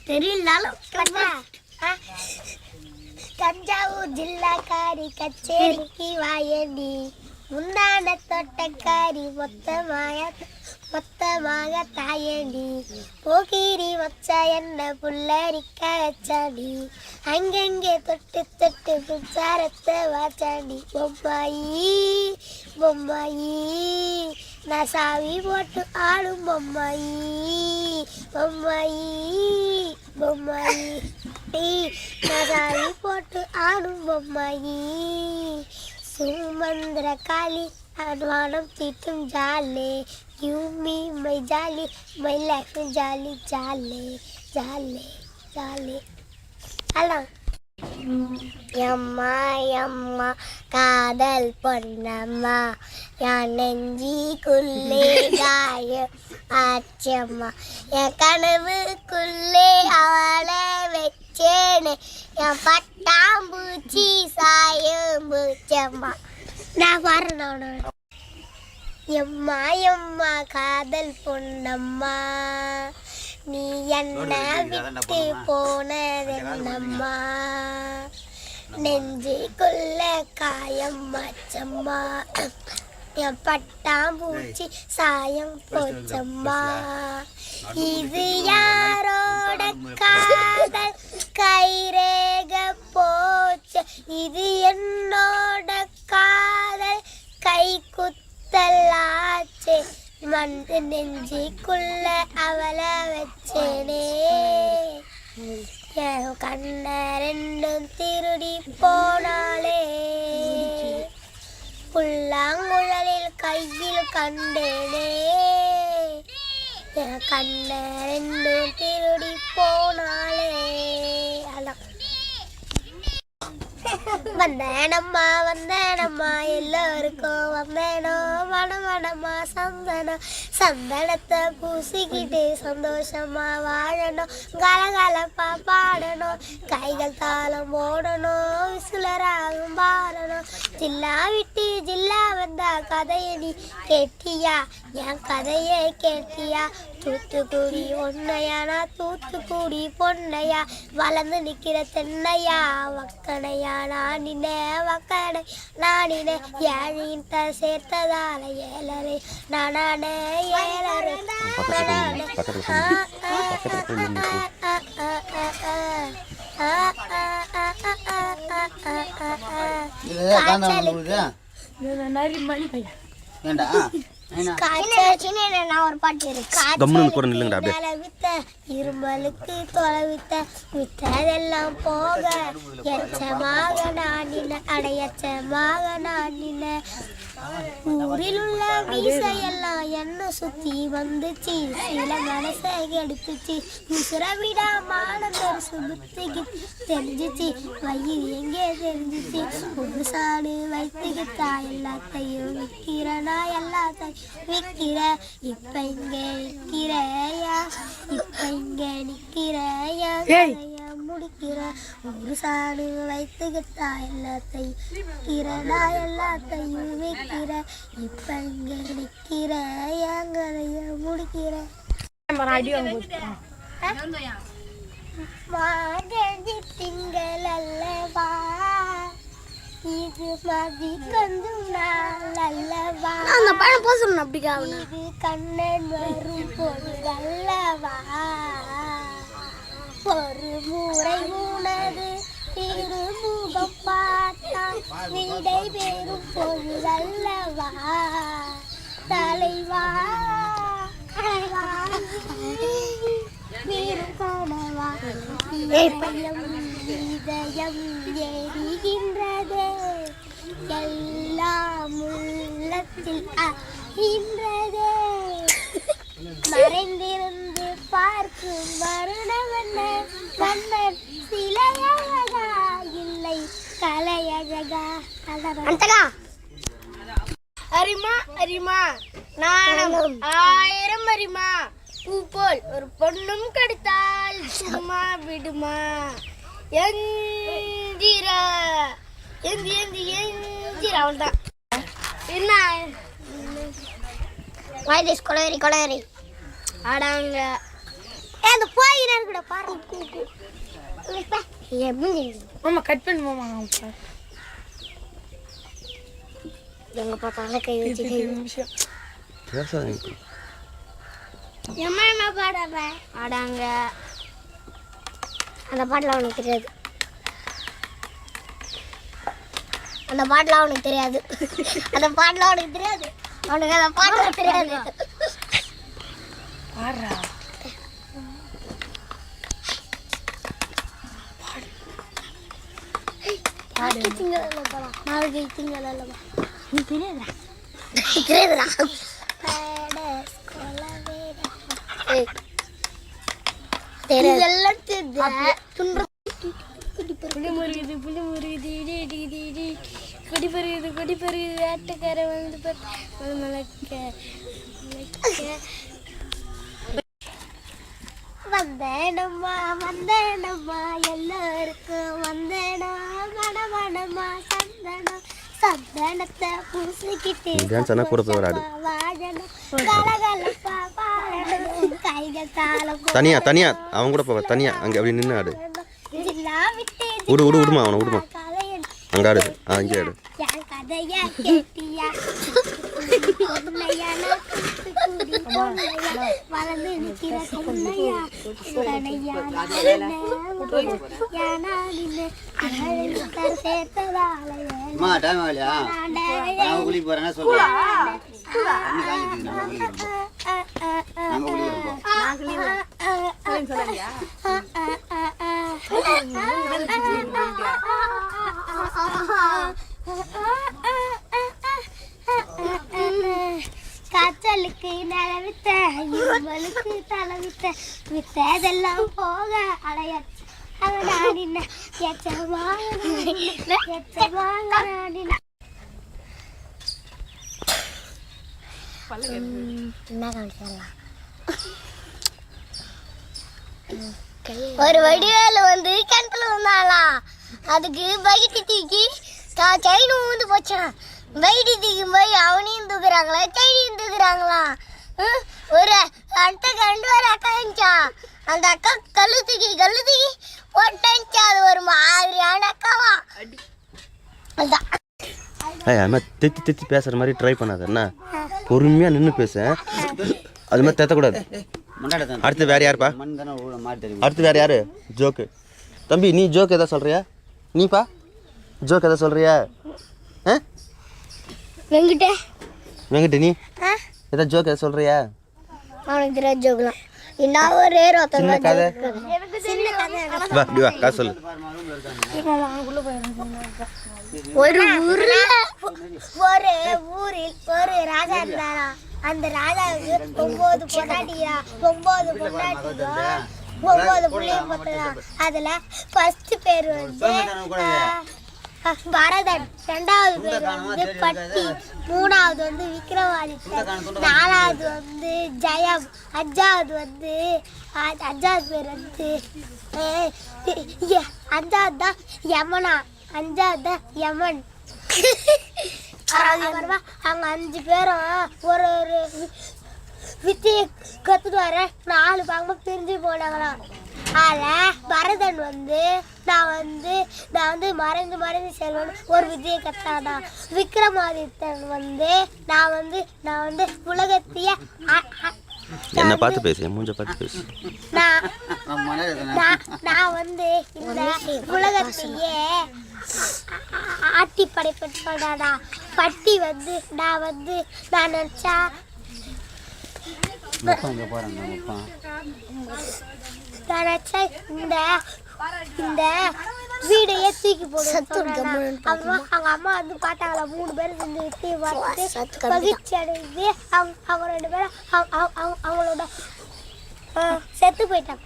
தெரியலாலும் தஞ்சாவூர் ஜில்லாக்காரி கச்சேரிக்கு வாயடி முந்தான தோட்டக்காரி மொத்தமாக தாயடி போகிரி வச்ச என்ன புல்லரிக்க வச்சாடி அங்கங்கே தொட்டு தொட்டு புச்சாரத்தை வாச்சாடி பொம்மாயி நான் சாவி போட்டு ஆடும் பொம்மாயி நான் சாவி போட்டு ஆடும் பொம்மாயி சுமந்திர காளி அன்வானம் தீட்டும் ஜாலே you me my jolly my life jolly ஜாலே அதான் எம்மா காதல் பொன்னம்மா என் நெஞ்சிக்குள்ளே காயம் ஆச்சம்மா என் கனவுக்குள்ளே அவளை வச்சேனே என் பட்டாம்பூச்சி சாயம் பூச்சம்மா நான் வரணும் எம்மா காதல் பொன்னம்மா நீ என்ன விட்டு போனதென்னம்மா நெஞ்சுக்குள்ள காயம் மச்சம்மா என் பட்டாம்பூச்சி சாயம் போச்சம்மா இது யாரோட காதல் கைரேக போச்சு இது என்னோட காதல் கை குத்தலாச்சே மண்டு நெஞ்சிக்குள்ள அவளை வச்சேனே என் கண்ண ரெண்டும் திருடி போனாலே புல்லாங்குழலில் கையில் கண்டேனே என் கண்ண ரெண்டும் திருடி போனாலே அதான் வந்தேனம்மா எல்லோருக்கும் வந்தேனோ வனமா சந்தனத்தை பூசிக்கிட்டு சந்தோஷமா வாழணும் கலகலப்பா பாடணும் கைகள் தாளம் போடணும் விசிலராகும் பாடணும் ஜில்லா விட்டு ஜில்லா வந்தா கதையடி கேட்டியா என் கதையை கேட்டியா தூத்துக்குடி ஒன்னையா நான் தூத்துக்குடி பொன்னையா வளர்ந்து நிக்கிற தென்னையா வக்கனையா நானினே வக்கனை நானினே ஏழின்ட்ட சேர்த்ததால ஏழரை நானே ஏழரை இருமலுக்கு தொலைவித்த வித்ததெல்லாம் போக எச்சமாக நானின அடையச்சமாக நானின ஊரில் உள்ள மீசையெல்லாம் என்ன சுத்தி வந்துச்சு சில மனசை எடுத்துச்சு முசுரவிடா மானந்தர் சுபத்துக்கு தெரிஞ்சிச்சு வயிறு எங்கே தெரிஞ்சிச்சு ஒரு சாடு வைத்துக்கிட்டா எல்லாத்தையும் விற்கிறனா எல்லாத்தையும் விற்கிற இப்ப இங்க நிற்கிறையா முடிக்கிற ஒரு சாடு வைத்துக்கிட்டா எல்லாத்தையும் விற்கிறனா எல்லாத்தையும் விற்கிற இப்ப இங்க நிற்கிறையாங்கறைய முடிக்கிற மார்கழி திங்கள் அல்லவா இது மதி கொஞ்சம் நாள் அல்லவா இது கண்ணன் வரும் பொழுதல்லவா ஒரு முறை உனது திருமுகம் பார்த்தால் விடை பெறும் பொழுதல்லவா தலைவா வீரும் கனவா இதயம் எரிகின்றதே எல்லாம் உள்ளத்தில் அகின்றதே மறைந்திருந்து பார்க்கும் வருணவண்ண கண்ணன் சிலையழகா இல்லை கலையழகா அரிமா நாணம் 1000 அரிமா பூ போல் ஒரு பொண்ணும் கடித்தால் சும்மா விடுமா எந்திரா அவன்தான் என்ன வாய்ஸ் கொலவரி ஆடாங்க அந்த போயின்னு இருக்குடா மாமா கட் பண்ணு மாமா. எங்க பார்த்தாலும் கை வச்சுட்டு நிமிஷம் என்ன பாடாம ஆடாங்க. அந்த பாட்டெலாம் அவனுக்கு தெரியாது. அந்த பாட்டெலாம் அவனுக்கு தெரியாது. அந்த பாட்டெலாம் அவனுக்கு தெரியாது. அவனுக்கு அந்த பாட்டு தெரியாது. பாடுறா. நாளைக்கு திங்கள போலாம். நாளைக்கு திங்கள இல்லைம்மா. நீ தெரியாதுடா. தெரியாதுடா. இதெல்லாம் புளி முருகுது கொடி பருகுது ஆட்டுக்கார வந்து வந்தேனம்மா எல்லாருக்கும் வந்தேனா மனமனமா சந்தனத்தை பூசிக்கிட்டு தனியா தனியா அவன் கூட போவ தனியா அங்க அப்படி நின்று ஆடு. விடுமா அவனை விடுமா. அங்க ஆடு. அங்கே ஆடு. காய்ச்சலுக்கு நிலவித்த இருமலுக்கு தலைவித்த வித்ததெல்லாம் போக அலைய அவனாடின ஒரு வடிவேல வந்து கிணத்துல வந்தாளா. அதுக்கு பைட்டு தூக்கி செயின் ஊந்து போச்சான். பைட்டு தூக்கி போய் அவனையும் தூக்குறாங்களா செயினையும் தூக்குறாங்களா. ஒரு அட்டை கண்டு ஒரு அக்கா இருந்துச்சா. அந்த அக்கா கல்லு தூக்கி போட்டா. அது ஒரு மாதிரியான அக்காவா. தெத்தி பேசுற மாதிரி ட்ரை பண்ணாத. என்ன பொறுமையா நின்று பேச. அது மாதிரி தெத்தக்கூடாது. அடுத்து வேற யாருப்பா? அடுத்து வேற யாரு? ஜோக்கு. தம்பி நீ ஜோக் எதாவது சொல்றியா? நீப்பா ஜோக் எதாவது சொல்றியா? வெங்கட் நீ ஏதாவது ஜோக் எதாவது சொல்றியா? அவனுக்கு தெரியாது ஜோக்லாம். இன்னும் ஒரே சின்ன கதை. வா காசு சொல்லு. ஒரு ஊரில் ஒரு ராஜா இருந்தாரா. அந்த ராஜாவுக்கு 9 பொண்டாட்டியா 9 பிள்ளையும் பார்த்தா. அதுல ஃபர்ஸ்ட் பேர் வந்து பரதன், 2வது பேர் வந்து பட்டி, 3வது வந்து விக்ரமாதித்தன், 4வது வந்து ஜெயம், 5வது பேர் வந்து 5வது தான் யமனா. 5வது தான் யமன். அப்புறமா அவங்க 5 பேரும் ஒரு வித்தியை கற்றுட்டு வர 4 பக்கமாக பிரிஞ்சு போனாங்களாம். அதில் பரதன் வந்து நான் வந்து மறைந்து செல்வன் ஒரு வித்தியை கத்தானா. விக்ரமாதித்தன் வந்து நான் வந்து உலகத்தைய என்ன பார்த்து பேசு, மூஞ்ச பார்த்து பேசு. நான் வந்து இந்த உலகத்தையே ஆட்டி படைப்பா. பட்டி வந்து நான் நினைச்சா இந்த வீடையே தூக்கி போடுவேன். அப்புறமா அவங்க அம்மா வந்து பார்த்தாங்களா. 3 பேரும் செஞ்சு வித்தியை பார்த்துட்டு மகிழ்ச்சி அடைந்து அவங்க 2 பேரும் அவங்களோட செத்து போயிட்டாங்க.